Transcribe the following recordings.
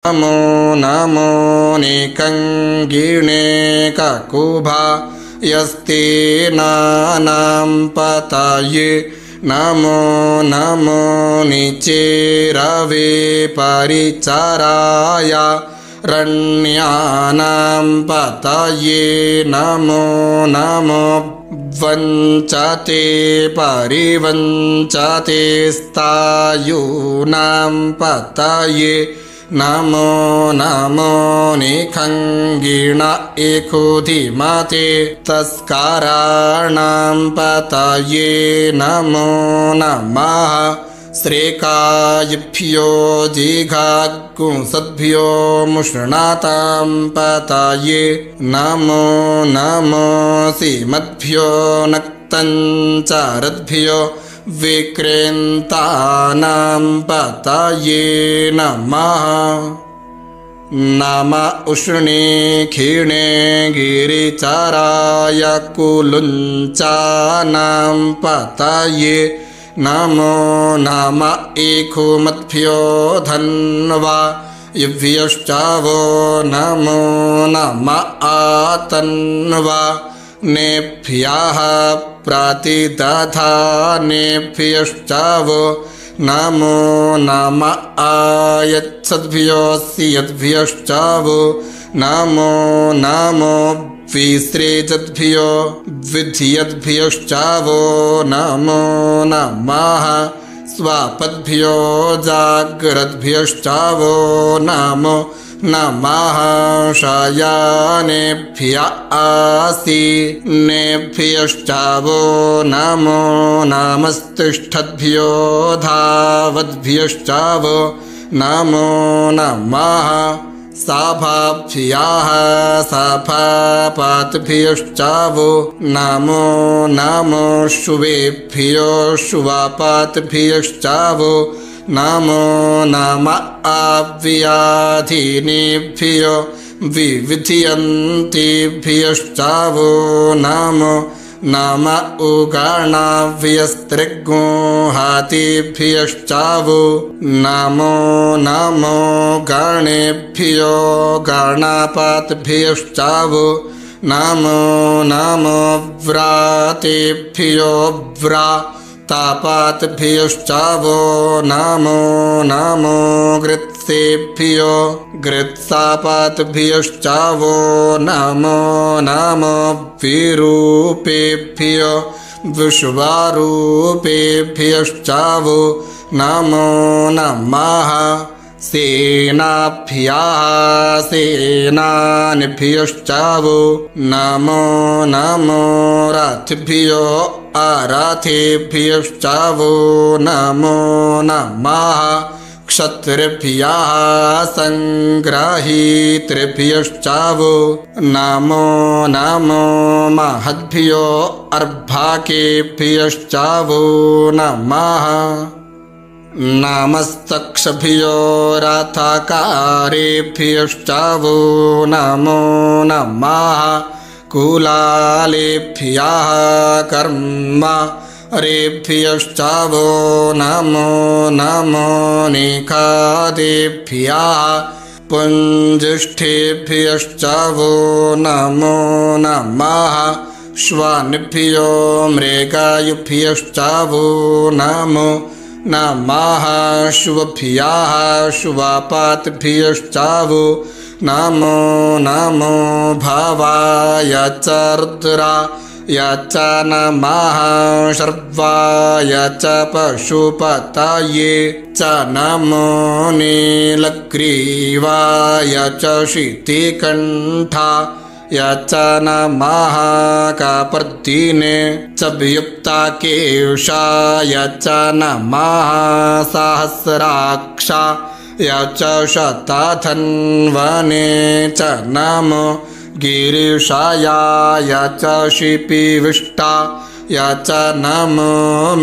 नमो नमो निकङ्गिणे ककुभा यस्ते नानां पतये नमो नमो निचेरवे परिचराय रण्यानां पतये नमो नमो वञ्चते परिवञ्चते स्तायूनां पतये नमो नमो निखङ्गिण एकुधिमते तस्कराणां पतये नमो नमः श्रेकायभ्यो जिघागुंसद्भ्यो मुष्णातां पतये नमो नमो सीमद्भ्यो नक्तञ्चरद्भ्यो विक्रेन्तानां पतये नमः नम उष्णे क्षीणे गिरिचराय कुलुञ्चानां पतये नमो नम एकुमद्भ्यो धन्वा युभ्यश्चावो नमो नम आतन्वा नेभ्यः प्रतिदधानेभ्यश्चावो नमो नम आयच्छद्भ्योऽसि यद्भ्यश्चावो नमो नमो विसृजद्भ्यो विधियद्भ्यश्चावो नमो नमः स्वापद्भ्यो जाग्रद्भ्यश्चावो नमो नमः शयानेभ्य आसीनेभ्यश्चावो नमो नमस्तिष्ठद्भ्यो धावद्भ्यश्चावो नमो नमः साभाभ्यः साभापातभ्यश्चावो नमो नमो शुभेभ्यो शुभापातभ्यश्चावो नमो नम अव्याधिनेभ्यो विविधयन्तेभ्यश्चावो नमो नम उगणाव्यस्त्रिगुहातेभ्यश्चावो नमो नमो गणेभ्यो गणापातभ्यश्चावो नमो नमो व्रातेभ्यो तापातभ्यश्चावो नमो नमो गृत्सेभ्यो गृत्सापातभ्यश्चावो नमो नमो विरूपेभ्यो विश्वारूपेभ्यश्चावो नमो नमः सेनाभ्यः सेनानिभ्यश्चावो नमो नमो रथभ्यो अरथेभ्यश्चावो नमो नमः क्षत्रिभ्यः सङ्ग्राहीतृभ्यश्चावो नमो नमो महद्भ्यो अर्भाकेभ्यश्चावो नमः नमस्तक्षभ्यो रथकारेभ्यश्चावो नमो नमः कुलालेभ्यः कर्मरेभ्यश्चावो नमो नमो निखादेभ्यः पुञ्जिष्ठेभ्यश्चावो नमो नमः श्वानेभ्यो मृगायुभ्यश्चावो नमो नमः शुभभ्यः शुभापातभ्यश्चावो नमो नमो भवाय च रुद्राय च नमः शर्वाय च पशुपतये च नमो नीलग्रीवाय च शितिकण्ठाय च नमः कापर्दीने च वियुक्ताकेशाय च नमः सहस्राक्षाय च शतधन्वने च नमो गिरीशायाय च शिपिविष्टाय च नमो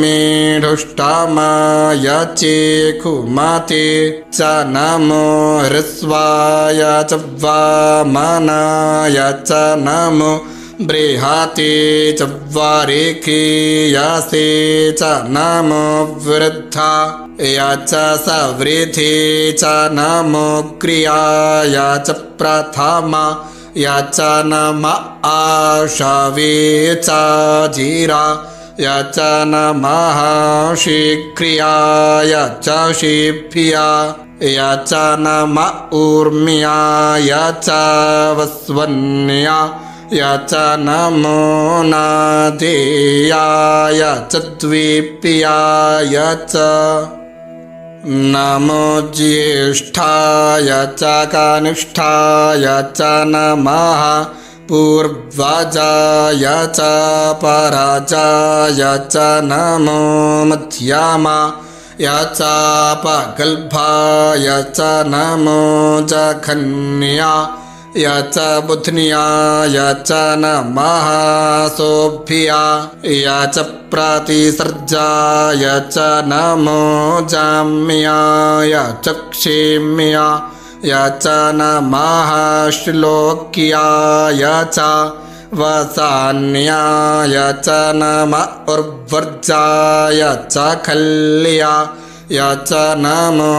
मेढुष्टमाय चेकुमते च नमो ह्रस्वाय च वामनाय च नमो बृहते च वारेखे यासे च नमो वृद्धा या च सवृद्धे च नमो क्रियाय च प्रथमा या च नम आशवे च जीरा या च नमः शीघ्रियाय च शिभ्या या च नम ऊर्म्याय च वस्वन्या या च नमो नादेयाय च द्वीप्याय च नमो ज्येष्ठाय च कनिष्ठाय च नमः पूर्वजाय च परजाय च नमो मध्यमाय च पगल्भाय च नमो जघन्याय च बुध्न्याय च नमः सोऽभ्याय च प्रतिसर्जाय च नमो जाम्याय च क्षेम्याय च नमः श्लोक्याय च वसान्याय च नमः उर्वर्जाय च खल्याय च नमो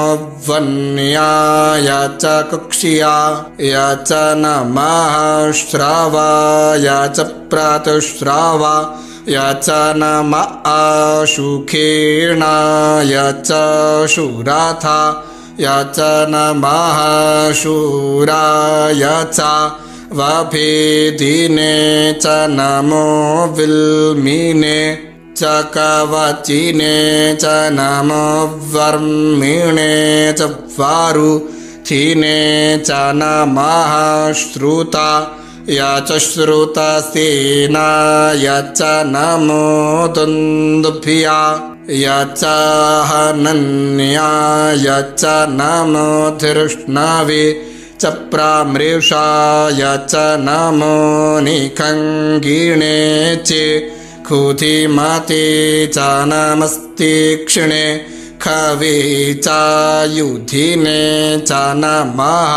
वन्याय च कुक्ष्याय च नमः श्रावाय च प्रातुश्रावाय च नमः आशुखेणाय च शूराथाय च नमः शूराय च वभेदिने च नमो विल्मिने च कवचिने च नमो वर्मिणे च वारुथिने च नमः श्रुताय च श्रुतसेनाय च नमो दुन्दुभ्याय च हनन्याय च नमो धृष्णवे च प्रामृषाय च नमो निखङ्गिणे च खुधिमते च नमस्तीक्ष्णे खवे च युधिने च नमः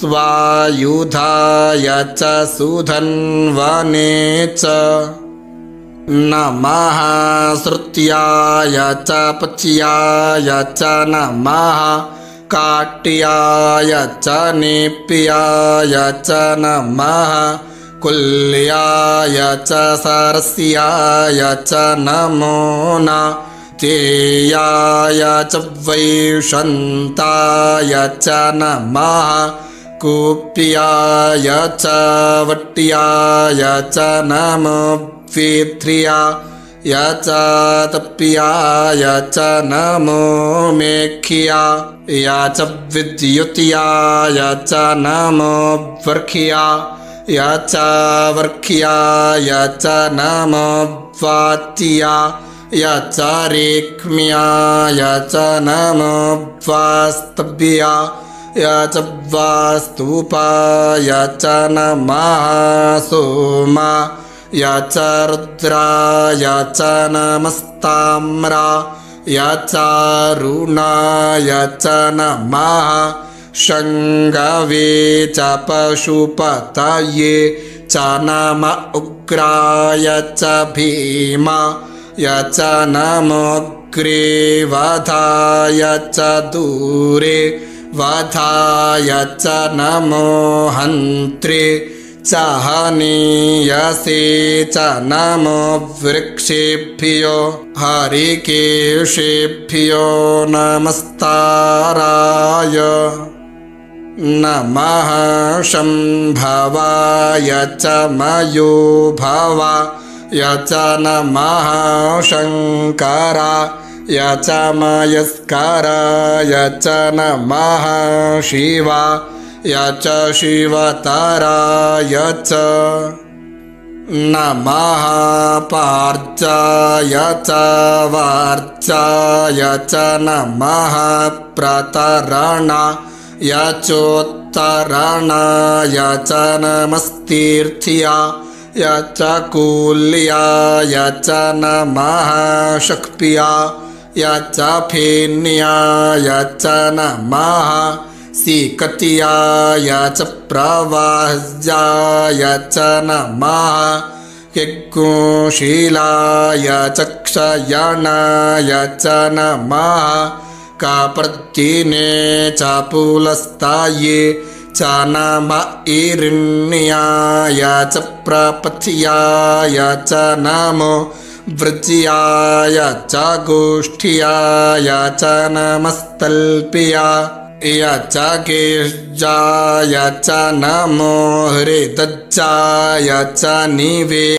स्वायुधाय च सुधन्वने च नमः श्रुत्याय च पच्याय च नमः काट्याय च नेप्याय च नमः कुल्याय च सरस्याय च नमो नातेयाय च वैशन्ताय च नमः कूप्याय च वट्याय च नमो वेत्र्याय च तप्याय च नमो मेख्याय च विद्युत्याय च नमो वर्ख्याय च वर्ख्याय च नमो वात्याय च रेक्म्याय च नमो वास्तव्याय च वास्तूपाय च नमः सोमाय च रुद्राय च नमस्ताम्राय च रुणाय च नमः शङ्गवे च पशुपतये च नमः उग्राय च भीमाय च नमोऽग्रे वधाय च दूरे वधाय च नमो हन्त्रे च हनीयसे च नमो वृक्षेभ्यो हरिकेशेभ्यो नमस्ताराय नमः शम्भवाय च मयोभवाय च नमः शङ्कराय च मयस्कराय च नमः शिवाय च शिवतराय च नमः पार्चाय च वार्चाय च नमः प्रतरणाय चोत्तरणाय च नमस्तीर्थ्याय च कूल्याय च नमः शक्प्याय च फेन्याय च नमः सीकत्याय च प्रवाह्याय च नमः यज्ञशीलाय च क्षयणाय च नमः कापर्दिने च पुलस्ताये च नम ईरिण्याय च प्रपथ्याय च नमो वृज्याय च गोष्ठ्याय च नमस्तल्प्याय च केशाय च नमो हृदज्जाय च निवे